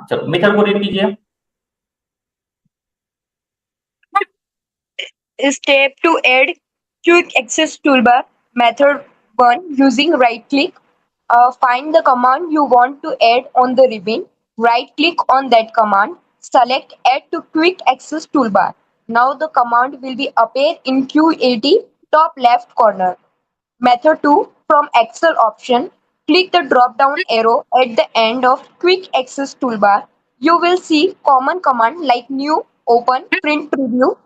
चलो मेथड को रीड कीजिए। Step to add quick access toolbar. Method 1, using right click. Find the command you want to add on the ribbon. Right click on that command. Select add to quick access toolbar. Now the command will be appear in QAT top left corner. Method 2, from Excel option, click the drop down arrow at the end of quick access toolbar. You will see common command like new, open, print preview,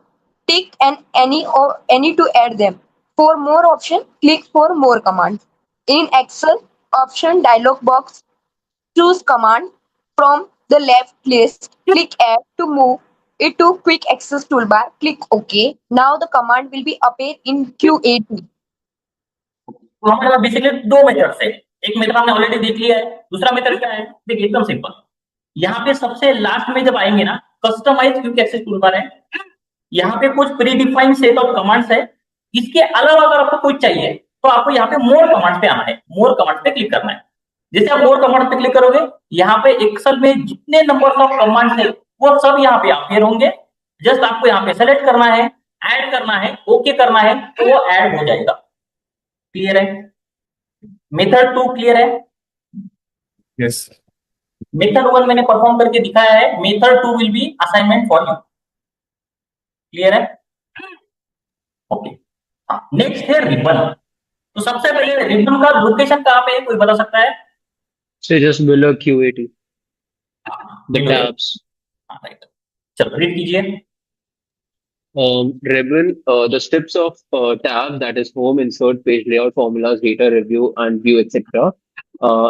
tick and any to add them. For more option, click for more commands. In Excel option dialog box, choose command from the left list. Click add to move it to quick access toolbar. Click OK. Now the command will be appear in QAT. तो हमारे पास basically दो methods है। एक method हमने already देख लिया है, दूसरा मेथड क्या है, देखिए एकदम सिंपल। यहाँ पे सबसे लास्ट में जब आएंगे ना, कस्टमाइज क्विक एक्सेस टूलबार है, यहाँ पे कुछ प्रीडिफाइंड सेट ऑफ कमांड्स है। इसके अलावा अगर आपको कुछ चाहिए तो आपको यहाँ पे मोर कमांड्स पे आना है, मोर कमांड्स पे क्लिक करना है। जैसे आप मोर कमांड्स पे क्लिक करोगे, यहाँ पे एक्सेल में जितने नंबर ऑफ कमांड्स है वो सब यहाँ पे अपेयर होंगे। जस्ट आपको यहाँ पे सेलेक्ट करना है, ऐड करना है, ओके करना है, तो वो ऐड हो जाएगा। क्लियर है? मेथड 2 क्लियर है? यस। मेथड 1 मैंने परफॉर्म करके दिखाया है, method 2 will be assignment for you. Clear है? ओके। नेक्स्ट है रिबन। तो सबसे पहले रिबन का लोकेशन कहाँ पे है, कोई बता सकता है? So just below QAT, the tabs. Right, चलो रीड कीजिए। Ribbon, the steps of tab, that is home, insert, page layout, formulas, data, review, and view, etc.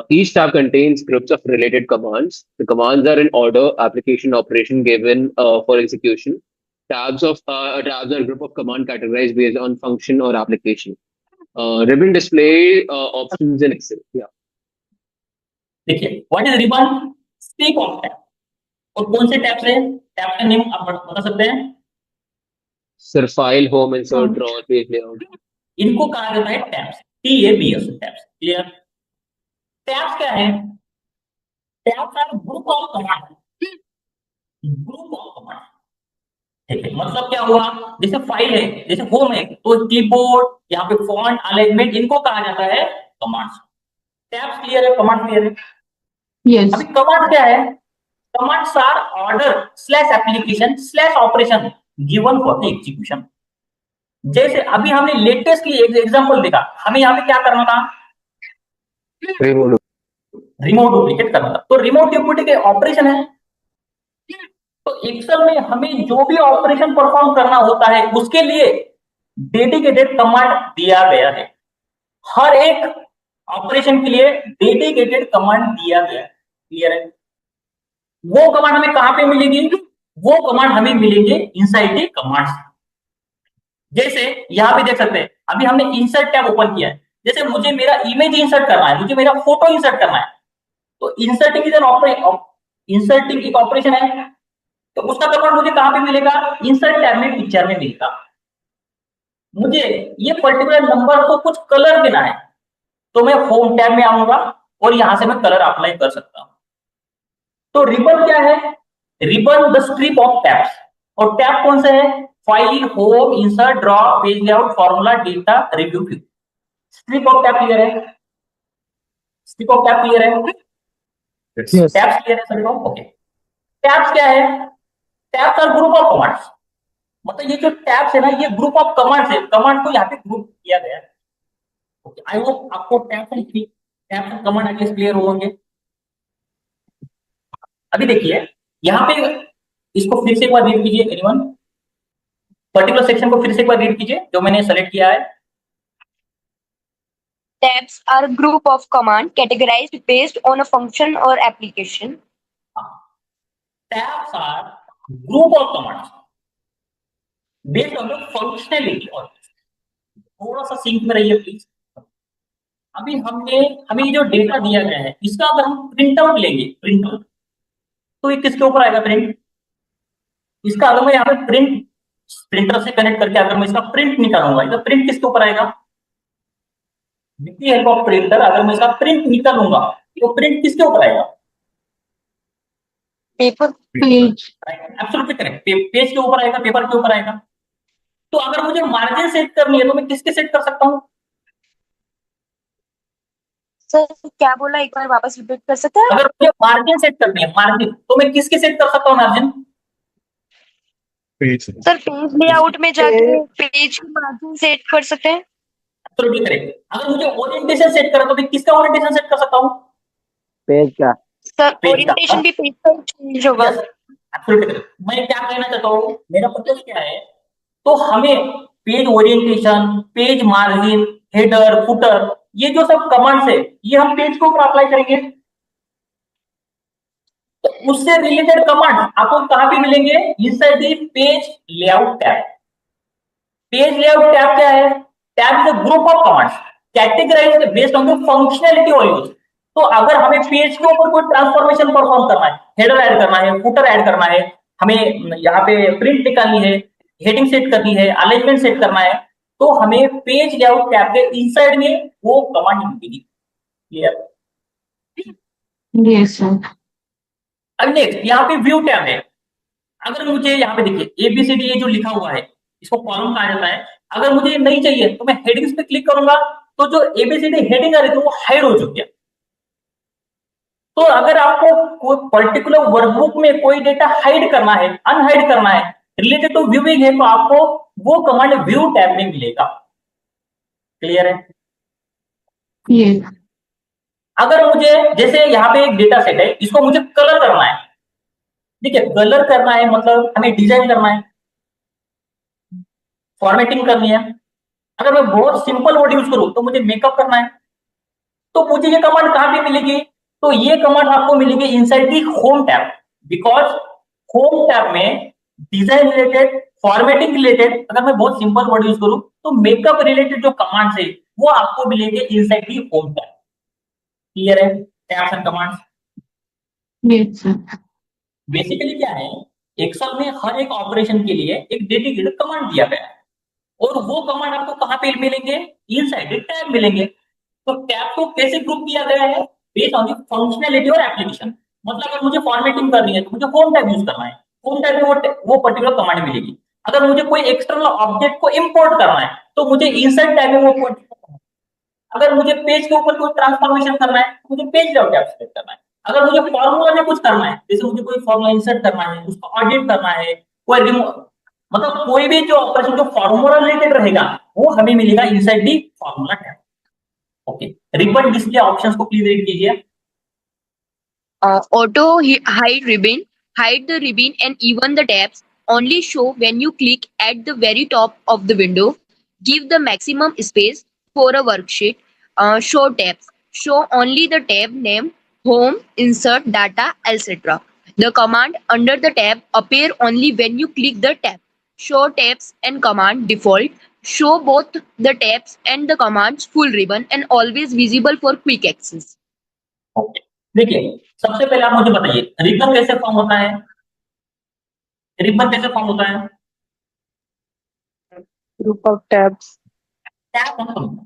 Each tab contains groups of related commands. The commands are in order, application, operation given for execution. Tabs are a group of command categorized based on function or application. Ribbon display options in Excel. Yeah. देखिए what is ribbon, speak of tab. और कौन से tab से, tab का name आप बता सकते हैं? Sir, file, home, insert, drawer, page layout. इनको कहा जाता है tabs, TABS tabs. Clear? Tabs क्या है? Tabs are group of command, group of command. ठीक है, मतलब क्या हुआ, जैसे फाइल है, जैसे होम है, तो कीबोर्ड, यहाँ पे फॉन्ट, अलाइनमेंट, इनको कहा जाता है कमांड्स। टैब्स क्लियर है, कमांड क्लियर है? Yes. अभी कमांड क्या है? Commands are order slash application slash operation given for the execution. जैसे अभी हमने लेटेस्टली एक एग्जांपल देखा, हमें यहाँ पे क्या करना था? रिमोट डुप्लीकेट करना था। तो रिमोट डुप्लीकेट के ऑपरेशन है। तो एक्सेल में हमें जो भी ऑपरेशन परफॉर्म करना होता है उसके लिए डेडिकेटेड कमांड दिया गया है। हर एक ऑपरेशन के लिए डेडिकेटेड कमांड दिया गया है। क्लियर है? वो कमांड हमें कहां पे मिलेगी? वो कमांड हमें मिलेंगे इनसाइड द कमांड्स। जैसे यहां पे देख सकते हैं, अभी हमने इंसर्ट टैब ओपन किया है। जैसे मुझे मेरा इमेज इंसर्ट करना है, मुझे मेरा फोटो इंसर्ट करना है, तो inserting is an operation, inserting एक ऑपरेशन है। तो उसका कमांड मुझे कहां पे मिलेगा? इंसर्ट टैब में, पिक्चर में मिलेगा। मुझे ये पर्टिकुलर नंबर को कुछ कलर देना है, तो मैं होम टैब में आऊंगा और यहां से मैं कलर अप्लाई कर सकता हूं। तो रिबन क्या है? Ribbon the strip of tabs. और टैब कौन से है? File, home, insert, draw, page layout, formula, data, review, view. Strip of tab clear है? स्ट्रिप ऑफ टैब क्लियर है? Yes. टैब्स क्लियर है सभी को? ओके। टैब्स क्या है? Tabs are group of commands. मतलब ये जो टैब्स है ना, ये ग्रुप ऑफ कमांड्स है। कमांड को यहाँ पे ग्रुप किया गया है। ओके, आई होप आपको tabs and command at least clear होंगे। अभी देखिए यहाँ पे, इसको फिर से एक बार रीड कीजिए। एनीवन पर्टिकुलर सेक्शन को फिर से एक बार रीड कीजिए जो मैंने सेलेक्ट किया है। Tabs are a group of command categorized based on a function or application. Tabs are group of commands based on the functionality और थोड़ा सा सिंक में रहिए प्लीज। अभी हमें जो डेटा दिया गया है इसका अगर हम प्रिंट आउट लेंगे, प्रिंट आउट, तो ये किसके ऊपर आएगा? प्रिंट। इसका अगर मैं यहाँ पे प्रिंटर से कनेक्ट करके अगर मैं इसका प्रिंट निकालूंगा, तो प्रिंट किसके ऊपर आएगा? With the help of printer अगर मैं इसका प्रिंट निकालूंगा तो प्रिंट किसके ऊपर आएगा? Paper Page. Absolutely correct, page के ऊपर आएगा, पेपर के ऊपर आएगा। तो अगर मुझे मार्जिन सेट करनी है तो मैं किसके सेट कर सकता हूँ? सर क्या बोला, एक बार वापस रिपीट कर सकते हैं? अगर मुझे मार्जिन सेट करनी है, मार्जिन, तो मैं किसके सेट कर सकता हूँ margin? Page. Sir page layout में जाके पेज की मार्जिन सेट कर सकते हैं। Absolutely correct. अगर मुझे ओरिएंटेशन सेट करना तो मैं किसका ओरिएंटेशन सेट कर सकता हूँ? पेज का। सर पेज का। ओरिएंटेशन भी पेज पर चेंज होगा। Yes, absolutely correct. मैं क्या कहना चाहता हूँ, मेरा पर्पस क्या है, तो हमें page orientation, page margin, header, footer, ये जो सब कमांड्स है, ये हम पेज के ऊपर अप्लाई करेंगे। तो उससे रिलेटेड कमांड आपको कहां पे मिलेंगे? Inside the page layout tab. Page layout tab क्या है? Tab is a group of commands categorised based on the functionality और यूज। तो अगर हमें पेज के ऊपर कोई ट्रांसफॉर्मेशन परफॉर्म करना है, हेडर ऐड करना है, फुटर ऐड करना है, हमें यहाँ पे प्रिंट निकालनी है, हेडिंग सेट करनी है, अलाइनमेंट सेट करना है, तो हमें पेज लेआउट टैब के इनसाइड में वो कमांड मिलेगी। क्लियर? Yes, sir. अब नेक्स्ट यहाँ पे व्यू टैब है। अगर मुझे यहाँ पे देखिए ABCD ये जो लिखा हुआ है, इसको कॉलम कहा जाता है। अगर मुझे ये नहीं चाहिए तो मैं हेडिंग्स पे क्लिक करूंगा, तो जो ABCD हेडिंग आ रही थी वो हाइड हो चुकी है। तो अगर आपको कोई पर्टिकुलर वर्कबुक में कोई डेटा हाइड करना है, अनहाइड करना है, रिलेटेड टू व्यूइंग है, तो आपको वो कमांड व्यू टैब में मिलेगा। क्लियर है? Yes. अगर मुझे जैसे यहाँ पे एक डेटा सेट है, इसको मुझे कलर करना है, ठीक है, कलर करना है मतलब हमें डिजाइन करना है, फॉर्मेटिंग करनी है। अगर मैं बहुत सिंपल वर्ड यूज करूं तो मुझे मेकअप करना है, तो मुझे ये कमांड कहां पे मिलेगी? तो ये कमांड आपको मिलेगी inside the home tab, because home tab में डिजाइन रिलेटेड, फॉर्मेटिंग रिलेटेड, अगर मैं बहुत सिंपल वर्ड यूज करूं तो मेकअप रिलेटेड जो कमांड्स है वो आपको मिलेंगे inside the home tab. Clear है? Tabs and commands. Yes, sir. Basically क्या है, एक्सेल में हर एक ऑपरेशन के लिए एक डेडिकेटेड कमांड दिया गया है, और वो कमांड आपको कहां पे मिलेंगे? इनसाइड टैब मिलेंगे। तो टैब को कैसे ग्रुप किया गया है? बेस्ड ऑन द फंक्शनैलिटी और एप्लीकेशन। मतलब अगर मुझे फॉर्मेटिंग करनी है तो मुझे होम टैब यूज करना है, होम टैब में वो पर्टिकुलर कमांड मिलेगी। अगर मुझे कोई एक्सटर्नल ऑब्जेक्ट को इंपोर्ट करना है तो मुझे इनसाइड टैब में वो पर्टिकुलर। अगर मुझे पेज के ऊपर कोई ट्रांसफॉर्मेशन करना है तो मुझे पेज लेआउट टैब सेलेक्ट करना है। अगर मुझे फॉर्मूला में कुछ करना है, जैसे मुझे कोई फॉर्मूला इंसर्ट करना है, उसको ऑडिट करना है, कोई मतलब कोई भी जो ऑपरेशन जो फॉर्मूला रिलेटेड रहेगा वो हमें मिलेगा inside the formula tab. Okay, ribbon display options को प्लीज रीड कीजिए। Auto hide ribbon, hide the ribbon and even the tabs. Only show when you click at the very top of the window. Give the maximum space for a worksheet. Show tabs. Show only the tab name, home, insert, data, etc. The command under the tab appear only when you click the tab. Show tabs and command default. Show both the tabs and the commands full ribbon and always visible for quick access. Okay, देखिए सबसे पहले आप मुझे बताइए ribbon कैसे form होता है? Ribbon कैसे फॉर्म होता है? Group of tabs. Tab and command,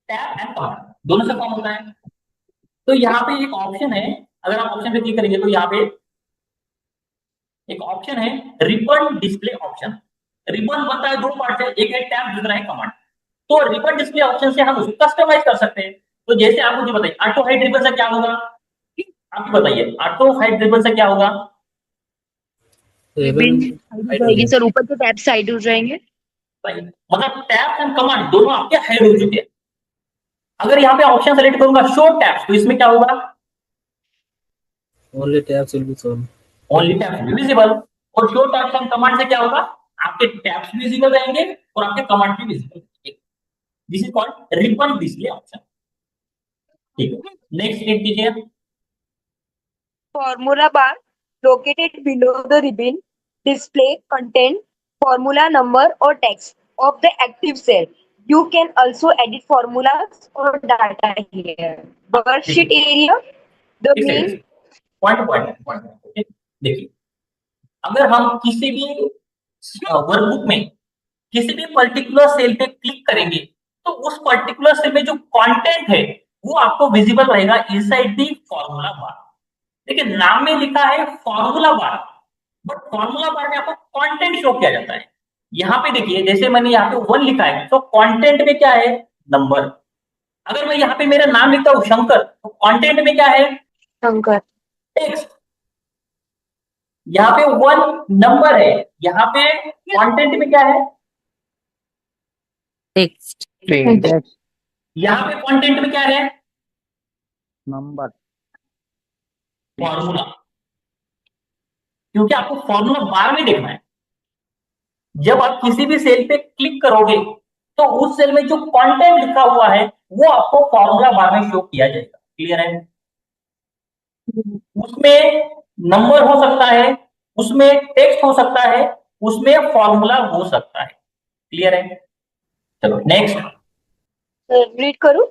tab and command दोनों से फॉर्म होता है। तो यहाँ पे एक ऑप्शन है, अगर आप ऑप्शन पे क्लिक करेंगे तो यहाँ पे एक ऑप्शन है रिबन डिस्प्ले ऑप्शन। रिबन बनता है दो पार्ट से, एक है टैब, दूसरा है कमांड। तो रिबन डिस्प्ले ऑप्शन से हम उसको कस्टमाइज कर सकते हैं। तो जैसे आप मुझे बताइए ऑटो हाइड रिबन से क्या होगा? आप ही बताइए ऑटो हाइड रिबन से क्या होगा? रिबन हाइड हो जाएगी सर, ऊपर के टैब साइड हो जाएंगे। मतलब टैब एंड कमांड दोनों आपके हाइड हो चुके हैं। अगर यहाँ पे ऑप्शन सेलेक्ट करूंगा शो टैब्स, तो इसमें क्या होगा? Only tabs will be shown. Only tabs will be visible. और शो टैब्स एंड कमांड से क्या होगा? आपके टैब्स भी विजिबल रहेंगे और आपके कमांड भी विजिबल रहेंगे। This is called ribbon display option. ठीक है, नेक्स्ट रीड कीजिए। Formula bar located below the ribbon display content, formula number or text of the active cell. You can also edit formulas or data here. Worksheet area, the main point देखिए, अगर हम किसी भी workbook में किसी भी particular cell पे click करेंगे तो उस पर्टिकुलर सेल में जो कंटेंट है वो आपको विजिबल रहेगा इनसाइड दी फॉर्मूला बार। देखिए नाम में लिखा है formula bar, but formula bar में आपको कंटेंट शो किया जाता है। यहाँ पे देखिए जैसे मैंने यहाँ पे 1 लिखा है तो कंटेंट में क्या है, नंबर। अगर मैं यहाँ पे मेरा नाम लिखता हूँ शंकर तो कंटेंट में क्या है, शंकर। टेक्स्ट। यहाँ पे 1 नंबर है, यहाँ पे कंटेंट में क्या है, टेक्स्ट। Text. यहाँ पे कंटेंट में क्या है, Number. फॉर्मूला। क्योंकि आपको फॉर्मूला बार में देखना है। जब आप किसी भी सेल पे क्लिक करोगे तो उस सेल में जो कंटेंट लिखा हुआ है वो आपको फॉर्मूला बार में शो किया जाएगा। क्लियर है? उसमें नंबर हो सकता है, उसमें टेक्स्ट हो सकता है, उसमें फॉर्मूला हो सकता है। क्लियर है? चलो नेक्स्ट। रीड करूं?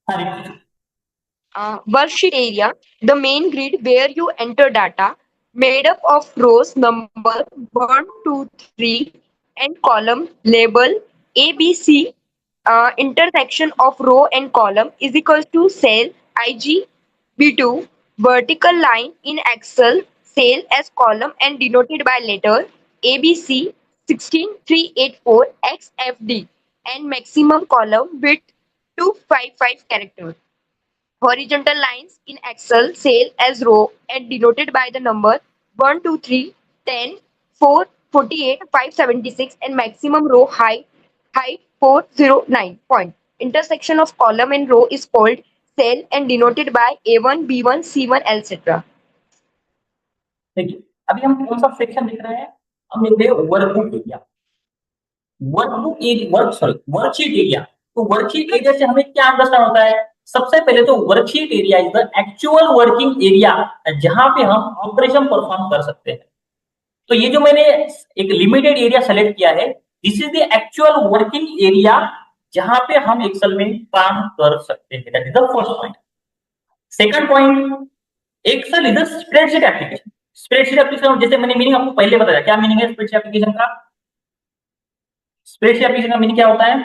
हाँ, Worksheet area, the main grid where you enter data, made up of rows number 1, 2, 3 and column label A, B, C, intersection of row and column is equal to cell IG B2, vertical line in Excel, cell as column and denoted by letter ABC 16384 XFD and maximum column width 255 characters. Horizontal lines in Excel cell as row and denoted by the number 1, 2, 3, 10, 4, 48, 576 and maximum row height 409 point. Intersection of column and row is called cell and denoted by A1, B1, C1, etc. देखिए अभी हम कौन सा section देख रहे हैं, हम देख रहे हैं वर्कबुक एरिया। Worksheet area. तो वर्कशीट एरिया से हमें क्या अंडरस्टैंड होता है, सबसे पहले तो worksheet area is the actual working area जहां पे हम ऑपरेशन परफॉर्म कर सकते हैं। तो ये जो मैंने एक लिमिटेड एरिया सेलेक्ट किया है, this is the actual working area जहां पे हम एक्सेल में काम कर सकते हैं। That is the first point. Second point, Excel is a spreadsheet application. Spreadsheet application जैसे मैंने मीनिंग आपको पहले बताया, क्या मीनिंग है स्प्रेडशीट एप्लीकेशन का? स्प्रेडशीट एप्लीकेशन का मीनिंग क्या होता है?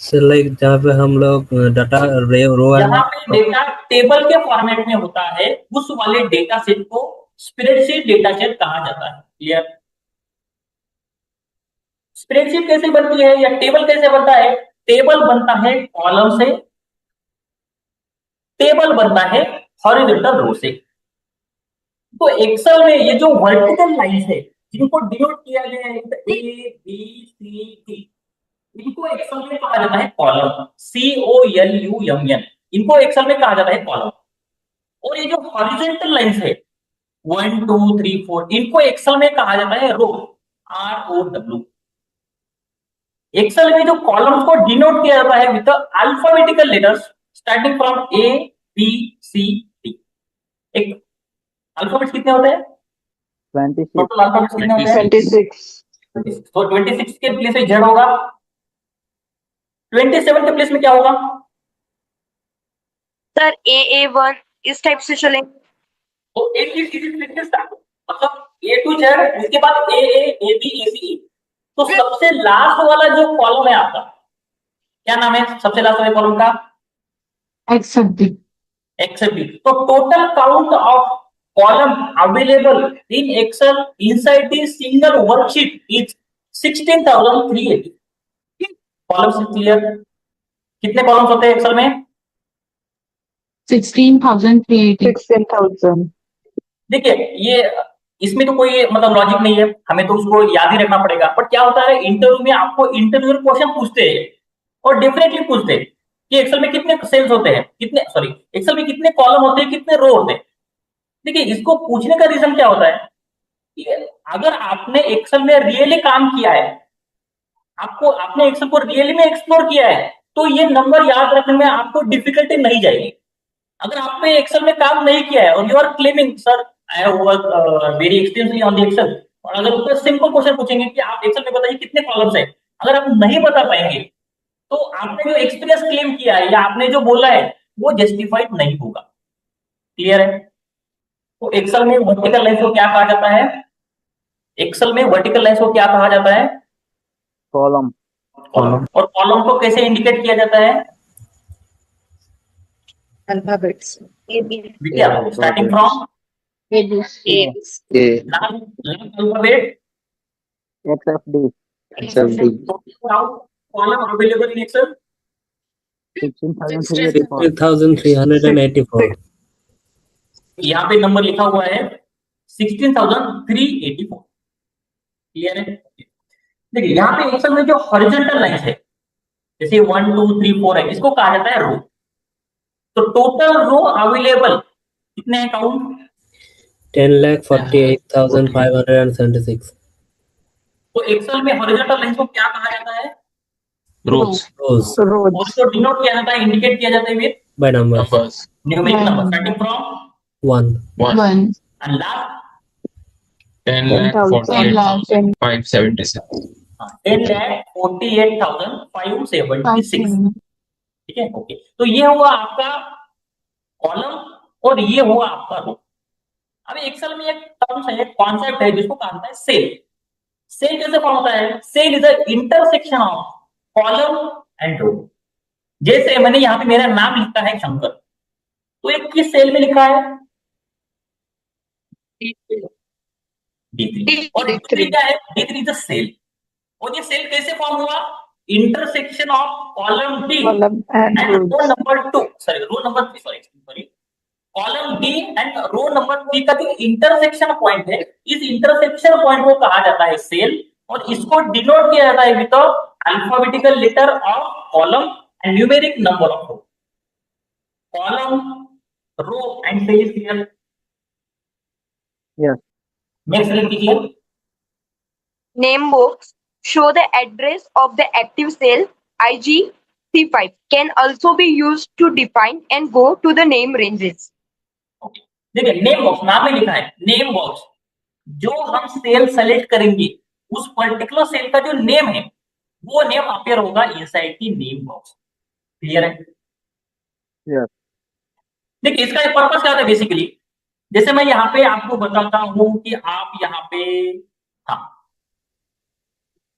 लाइक जहाँ पे हम लोग डाटा रो जहां पे डेटा टेबल के फॉर्मेट में होता है उस वाले डेटा सेट को स्प्रेडशीट डेटा सेट कहा जाता है। क्लियर? स्प्रेडशीट कैसे बनती है या टेबल कैसे बनता है? टेबल बनता है कॉलम से, टेबल बनता है हॉरिजॉन्टल रो से। तो एक्सेल में ये जो वर्टिकल लाइंस है जिनको डिनोट किया गया है ए बी सी डी, इनको एक्सेल में कहा जाता है कॉलम, COLUMN। इनको एक्सेल में कहा जाता है कॉलम। और ये जो हॉरिजॉन्टल लाइंस है 1 2 3 4, इनको एक्सेल में कहा जाता है रो, ROW। एक्सेल में जो कॉलम्स को डिनोट किया जाता है with alphabetical letters starting from ABCD। एक अल्फाबेट्स कितने होते हैं? 26. टोटल अल्फाबेट्स कितने होते हैं? 26. तो 26 के प्लेस में Z होगा, 27 के प्लेस में क्या होगा? Sir, AA1 इस टाइप से चलेंगे। तो एक चीज किसी लिख के स्टार्ट, मतलब A to Z, उसके बाद AA AB ACE। तो सबसे लास्ट वाला जो कॉलम है आपका, क्या नाम है सबसे लास्ट वाले कॉलम का? Accepted. XFD। तो total count of column available in Excel inside the single worksheet is 16,380 columns. Clear? कितने कॉलम्स होते हैं एक्सेल में? 16,380. 16,000. देखिए ये इसमें तो कोई मतलब लॉजिक नहीं है, हमें तो उसको याद ही रखना पड़ेगा। बट क्या होता है इंटरव्यू में आपको इंटरव्यू क्वेश्चन पूछते हैं और डेफिनेटली पूछते हैं कि एक्सेल में कितने सेल्स होते हैं, कितने सॉरी एक्सेल में कितने कॉलम होते हैं, कितने रो होते हैं। देखिए इसको पूछने का रीजन क्या होता है कि अगर आपने एक्सेल में रियली काम किया है, आपने एक्सेल को रियली में एक्सप्लोर किया है, तो ये नंबर याद रखने में आपको डिफिकल्टी नहीं जाएगी। अगर आपने एक्सेल में काम नहीं किया है और you are claiming sir I have work very extensively on the Excel, और अगर उसको सिंपल क्वेश्चन पूछेंगे कि आप एक्सेल में बताइए कितने कॉलम्स है, अगर आप नहीं बता पाएंगे तो आपने जो एक्सपीरियंस क्लेम किया है या आपने जो बोला है वो जस्टिफाइड नहीं होगा। क्लियर है? तो एक्सेल में वर्टिकल लाइंस को क्या कहा जाता है? एक्सेल में वर्टिकल लाइंस को क्या कहा जाता है? Column. कॉलम। और कॉलम को कैसे इंडिकेट किया जाता है? alphabets. विद्या starting from ABC. A, last alphabet XFD. XFD, column available in Excel 16,384. 3,384. यहाँ पे नंबर लिखा हुआ है 16,384। क्लियर है? देखिए यहाँ पे एक्सेल में जो हॉरिजॉन्टल लाइन है जैसे 1 2 3 4 है, इसको कहा जाता है रो। तो टोटल रो अवेलेबल कितने हैं काउंट? 10,48,576 तो एक्सेल में हॉरिजॉन्टल लाइन को क्या कहा जाता है? rows Rows. उसको डिनोट किया जाता है, इंडिकेट किया जाता है with by numbers. Numeric By number number. Starting from 1. 1. And last 10,000. 10,48,576. 10,48,576। ठीक है, ओके। तो ये हुआ आपका कॉलम और ये हुआ आपका रो। अब एक्सेल में एक टर्म्स है, कॉन्सेप्ट है जिसको कहा जाता है सेल। सेल कैसे फॉर्म होता है? Cell is the intersection of column and row. जैसे मैंने यहाँ पे मेरा नाम लिखा है शंकर, तो एक किस सेल में लिखा है? D3। और D3 क्या है? D3 is a cell. और ये सेल कैसे फॉर्म हुआ? Intersection of column D Column and and rows. Row number 2, sorry row number 3, sorry column D and row number 3 का जो इंटरसेक्शन पॉइंट है, इस इंटरसेक्शन पॉइंट को कहा जाता है सेल। और इसको डिनोट किया जाता है with alphabetical letter of column and numeric number of row. Column, row and cell is clear? Yes. Next read कीजिए। Name box show the address of the active cell IG C5 can also be used to define and go to the name ranges. देखिए name box नाम में लिखा है, name box जो हम cell select करेंगे उस पर्टिकुलर सेल का जो नेम है वो नेम अपीयर होगा इनसाइड की नेम बॉक्स। क्लियर है? Yes. देखिए इसका एक पर्पस क्या होता है बेसिकली, जैसे मैं यहाँ पे आपको बताता हूं कि आप यहाँ पे, हाँ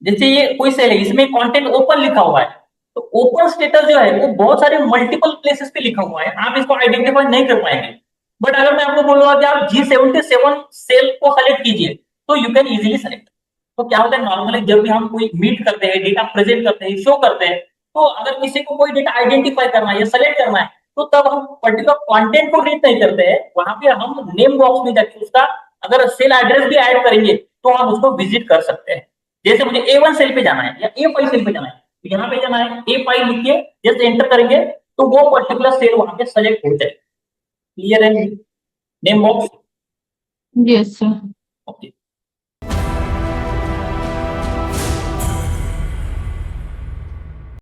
जैसे ये कोई सेल है, इसमें कंटेंट ओपन लिखा हुआ है, तो ओपन स्टेटस जो है वो बहुत सारे मल्टीपल प्लेसेस पे लिखा हुआ है, आप इसको आइडेंटिफाई नहीं कर पाएंगे। बट अगर मैं आपको बोलूंगा कि आप G77 सेल को सेलेक्ट कीजिए तो यू कैन इजीली सेलेक्ट। तो क्या होता है नॉर्मली जब भी हम कोई मीट करते हैं, डेटा प्रेजेंट करते हैं, शो करते हैं, तो अगर किसी को कोई डेटा आइडेंटिफाई करना है या सेलेक्ट करना है तो तब हम पर्टिकुलर कंटेंट को रीड नहीं करते हैं, वहां पे हम नेम बॉक्स में जाके उसका अगर सेल एड्रेस भी ऐड करेंगे तो हम उसको विजिट कर सकते हैं। जैसे मुझे A1 सेल पे जाना है या A5 सेल पे जाना है, तो यहाँ पे जाना है A5 लिख के जस्ट एंटर करेंगे तो वो पर्टिकुलर सेल वहां पे सेलेक्ट हो जाए। क्लियर है? Name box Yes, sir. Okay.